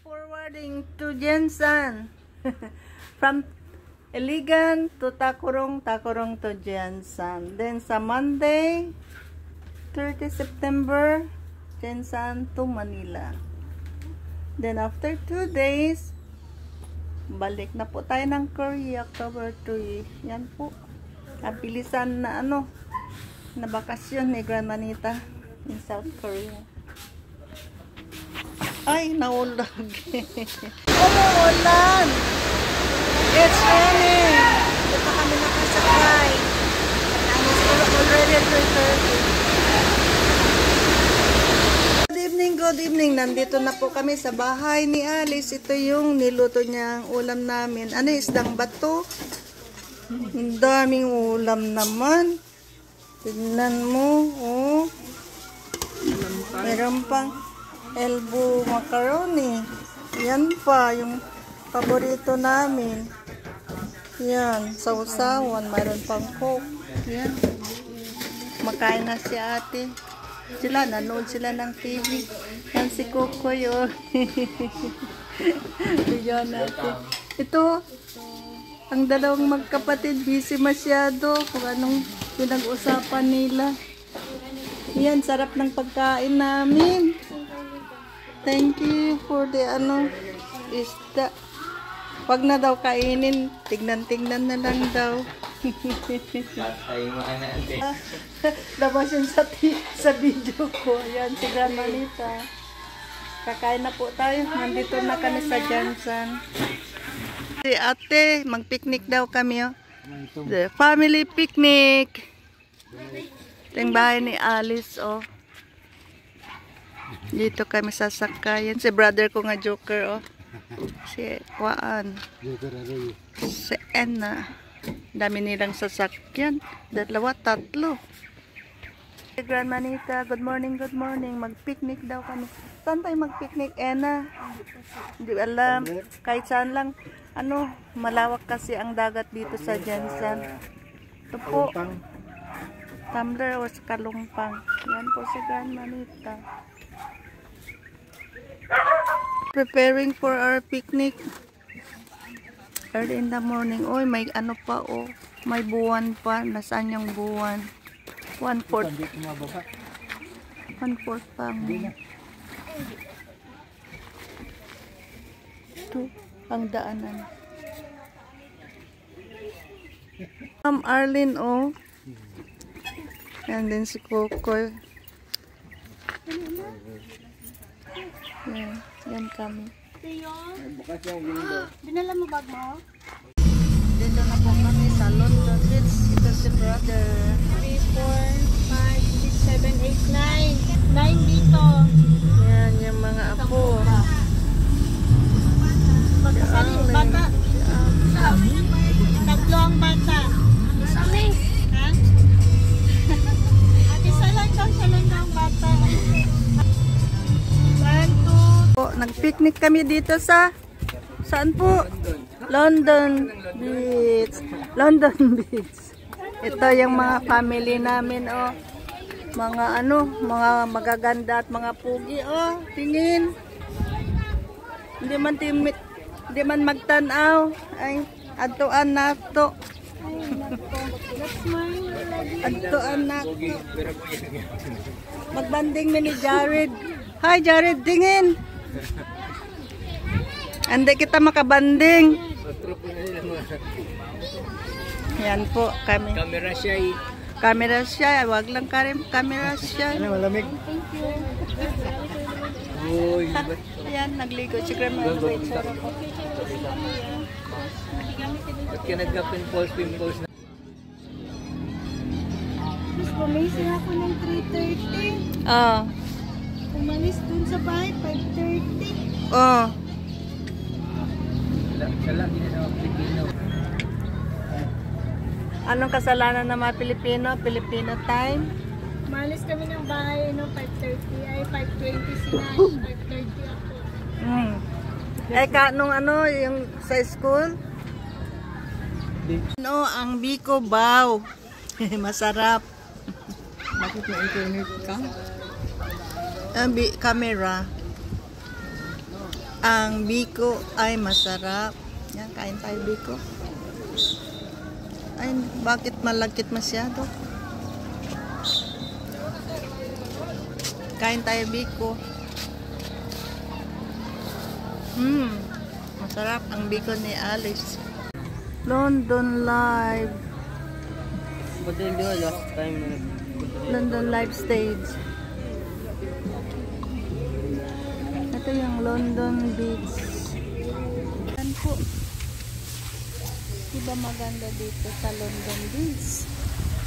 Forwarding to Jensen. From Iligan to Takurong, Takurong to Jensen. Then sa Monday, 30 September, Jensen to Manila. Then after 2 days, balik na po tayo ng Korea, October 3. Yan po. Abilisan na na bakasyon ni Grandma Nita in South Korea. Ay, naulag. Umuulan. It's raining. Hindi pa kami nakasakay. And it's already 3:30. Good evening. Nandito na po kami sa bahay ni Alice. Ito yung niluto niyang ulam namin. Ano, isdang bato? Ang daming ulam naman. Tignan mo, oh. Meron pang elbow macaroni. Yan pa, yung paborito namin. Yan, sausawan. Mayroon pang coke. Yan. Makain na si ate. Sila, nanood sila ng TV. Yan si Kukoy, oh. Yan natin. Ito, ang dalawang magkapatid, busy masyado kung anong pinag-usapan nila. Yan, sarap ng pagkain namin. Thank you for the isda. Wag na daw kainin, tignan-tignan na lang daw. Labas yun sa video ko. Yan, si Grandma Nita. Kakain na po tayo. Nandito na kami sa Jensen. Si ate, mag-picnic daw kami. Oh. The family picnic. Ito yung bahay ni Alice. Oh. Dito kami sasakayan. Si brother ko nga joker. Oh. Si Waan. Si Enna. Dami nilang sasakyan. 2, 3. Grandma Nita, good morning, good morning. Mag-picnic daw kami. Saan tayo mag-picnic, Enna? Hindi alam. Kahit saan lang. Malawak kasi ang dagat dito sa Jensen. Ito po. Tumbler o sa Kalumpang. Yan po si Grandma Nita. Preparing for our picnic. Early in the morning. Oy, may pa, oh. May buwan pa. Nasaan yung buwan? 1/4. 1/4 pa. Ito, ang daanan. Ma'am Arlene, oh. And then si Kokoy. Yan kami. Dinala mo bag mo? Dito na po kami sa London Beach. Ito si brother. 3, 4, 5, 6, 7, 8, 9. 9 dito. Yan, yung mga apo. Pagkasali, bata. Tatlo ang bata. Isali. Ha? Ate, salang ang bata. 1, 2. Nag-picnic kami dito sa saan po? London Beach. London Beach. Ito yung mga family namin, oh. Mga mga magaganda at mga pugi, oh. Tingin. Hindi man magtanaw. Ay, adtoan na to. Adtoan na to. Magbanding ni Jared. Hi Jared, tingin. Hindi kita makabanding. Yan po kami. Camera siya. Wag lang camera siya. Malamig. Yan, nagligo si Grandma. Ba't ka nagka-pimples na? Mas pumising ako ng 3:30. Oh. Umalis dun sa bahay, 5:30. Oh. Anong kasalanan ng mga Pilipino? Filipino time? Umalis kami ng bahay, 5:30. Ay, 5:20 sila. 5:30 ako. Nung yung sa school? Ang Biko Bao. Masarap. Bakit na internet ka? Camera. Ang biko ay masarap. Yan, kain tayo biko. Ay, bakit malagkit masyado? Kain tayo biko. Masarap ang biko ni Alice. London Live. But then last time na London Live Stage. Ito yung London Beach. Yan po. Diba maganda dito sa London Beach?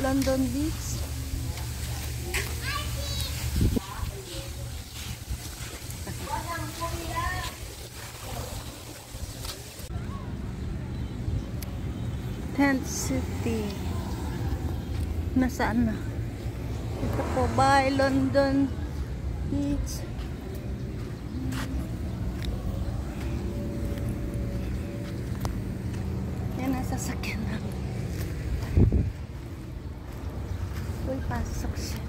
London Beach. Tent City. Nasaan na? Ito po, bye London Beach. Yan ang sasakyan na. Uy, pasok siya.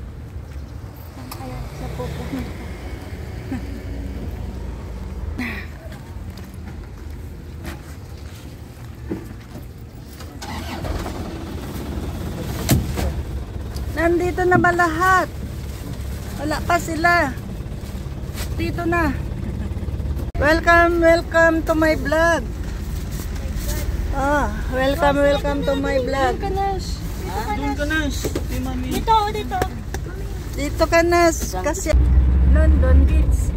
Saan kaya siya pupunta? Nandito na ba lahat? Wala pa sila. Dito na. Welcome, welcome to my vlog. Welcome to my vlog. doon ka na. Hey, mami. Dito, dito. Dito ka na kasi London Beach.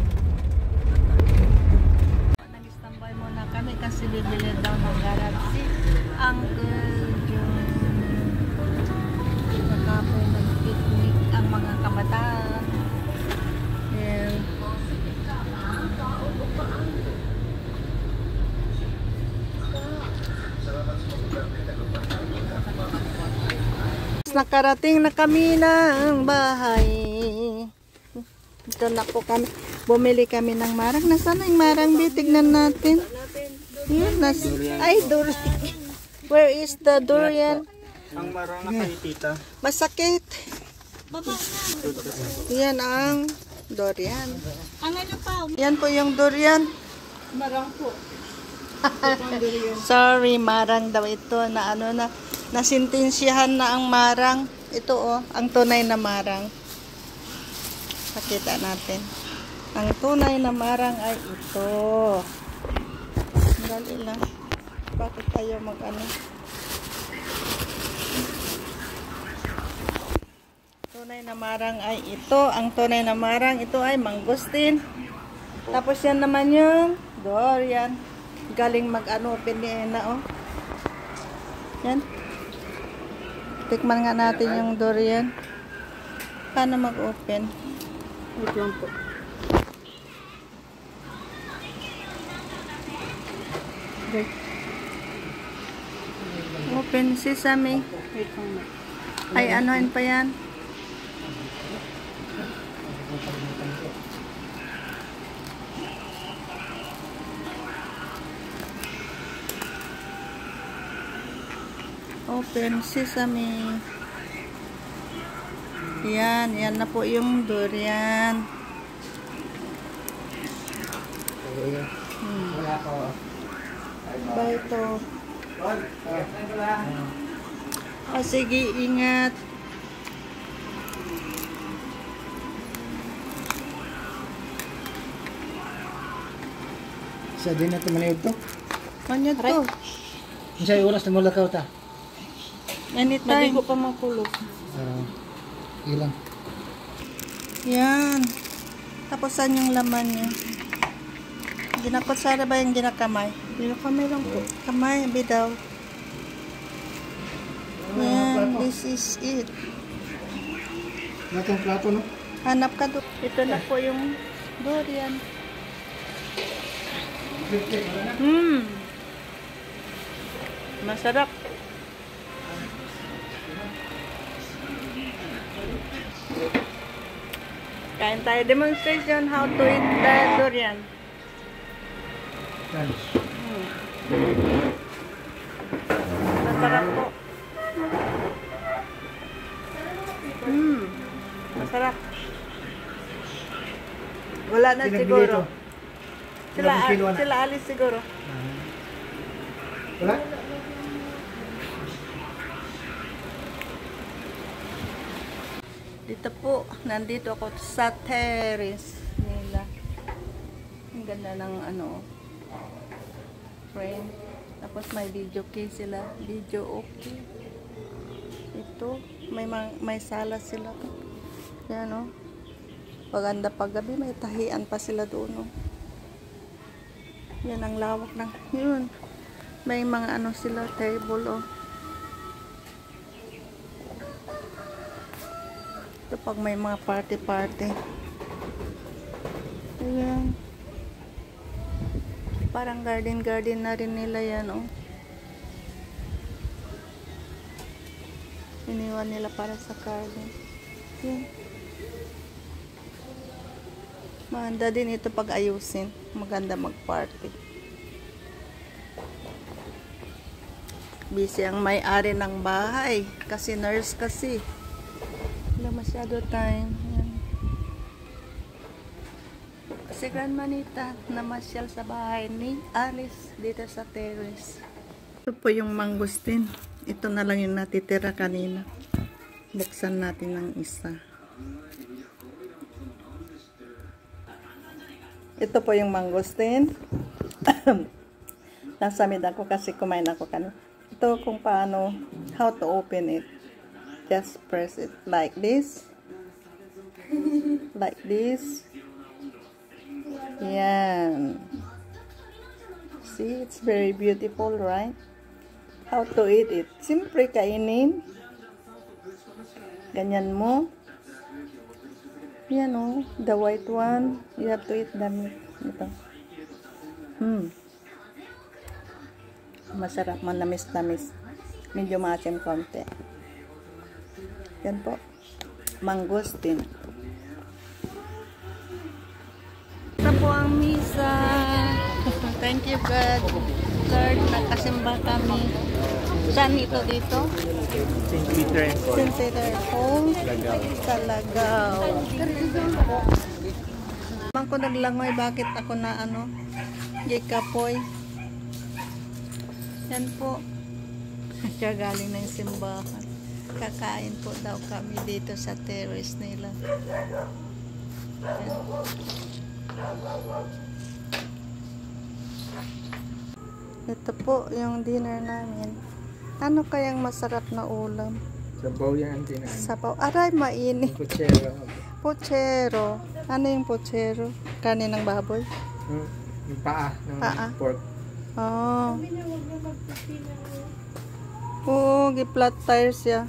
Nag-standby muna kami kasi bibili daw ng Galaxy. Uncle John. Nakapoy nag-picnic ang mga kabataan. And nakarating na kami ng bahay. Ito na po kami. Bumili kami ng marang. Nasaan na yung marang? Tignan natin. Yun, ay, durian. Where is the durian? Ang marang na kay tita. Masakit. Baba na. Yan ang durian. Ang ano pa? Yan po yung durian. Marang po. Sorry, marang daw ito na ano na nasintensyahan na ang marang. Ito ang tunay na marang. Pakita natin. Ang tunay na marang ay ito. Dali lang. Bakit tayo mag-ano? Tunay na marang ay ito. Ang tunay na marang ito ay mangustin. Tapos yan naman yung durian. Galing mag-ano, pinina Yan. Tikman nga natin yung durian. Paano mag-open? Wait lang po. Okay. Open sesame. Wait lang. Ay, anuin pa yan? Open sesame. Yan, yan na po yung durian. Wala ko. Ba ito? Sige, ingat. Sa din na tumanayog to. Kanya to. Isa yung oras na mulakaw ta. Anytime. pa makulog. Ilang. Yan. Tapos saan yung laman niya? Ginakutsara ba yung ginakamay? Ginakamay lang po. Kamay, bidaw. Yan, this is it. Natong plato no? Hanap ka doon. Ito na po yung durian. Masarap. Kain tayo. Demonstration how to eat the durian. Masarap po. Masarap. Wala na siguro. Ilang kilo na? Sila alis siguro. Wala? Dito po, nandito ako sa terrace nila. Ang ganda ng ano, frame. Tapos may video case sila. Video okay. Ito, may sala sila. Yan o. Paganda paggabi, may tahian pa sila doon o. Yan ang lawak ng, yun. May mga ano sila, table o. Ito pag may mga party-party. Ayan. Parang garden na rin nila yan, oh. Iniwan nila para sa garden. Yan. Maganda din ito pag ayusin. Maganda mag-party. Busy ang may-ari ng bahay. Kasi nurse kasi. Wala masyado time. Yan. Si Grandma Nita namasyal sa bahay ni Alice dito sa terrace. Ito po yung mangustin. Ito na lang yung natitira kanina. Buksan natin ng isa. Ito po yung mangustin. Nasamid ako kasi kumain ako kanina. Ito kung paano, how to open it. Just press it like this. Like this. Yan. See, it's very beautiful, right? How to eat it. Siyempre, kainin. Ganyan mo. Yan o. The white one. You have to eat the meat. Ito. Masarap. Manamis-namis. Medyo maasim konti. Yan po. Mangustin. Ito po ang misa. Thank you God. Lord, nakasimba kami. Saan ito dito? St. Peter and Paul. St. Peter and Paul. Talagaw. Bang ko naglangoy, bakit ako na ano? Gikapoy. Yan po. Siya galing ng simbahan. Kakain po daw kami dito sa terrace nila. Yan. Ito po yung dinner namin. Ano kayang masarap na ulam? Sabaw yan, tinahan. Sabaw. Aray, mainit. Kutsero. Pochero. Ano yung pochero? Kanin ng baboy? Yung paa ng pork. Oh. Oo, gi-flat tires siya.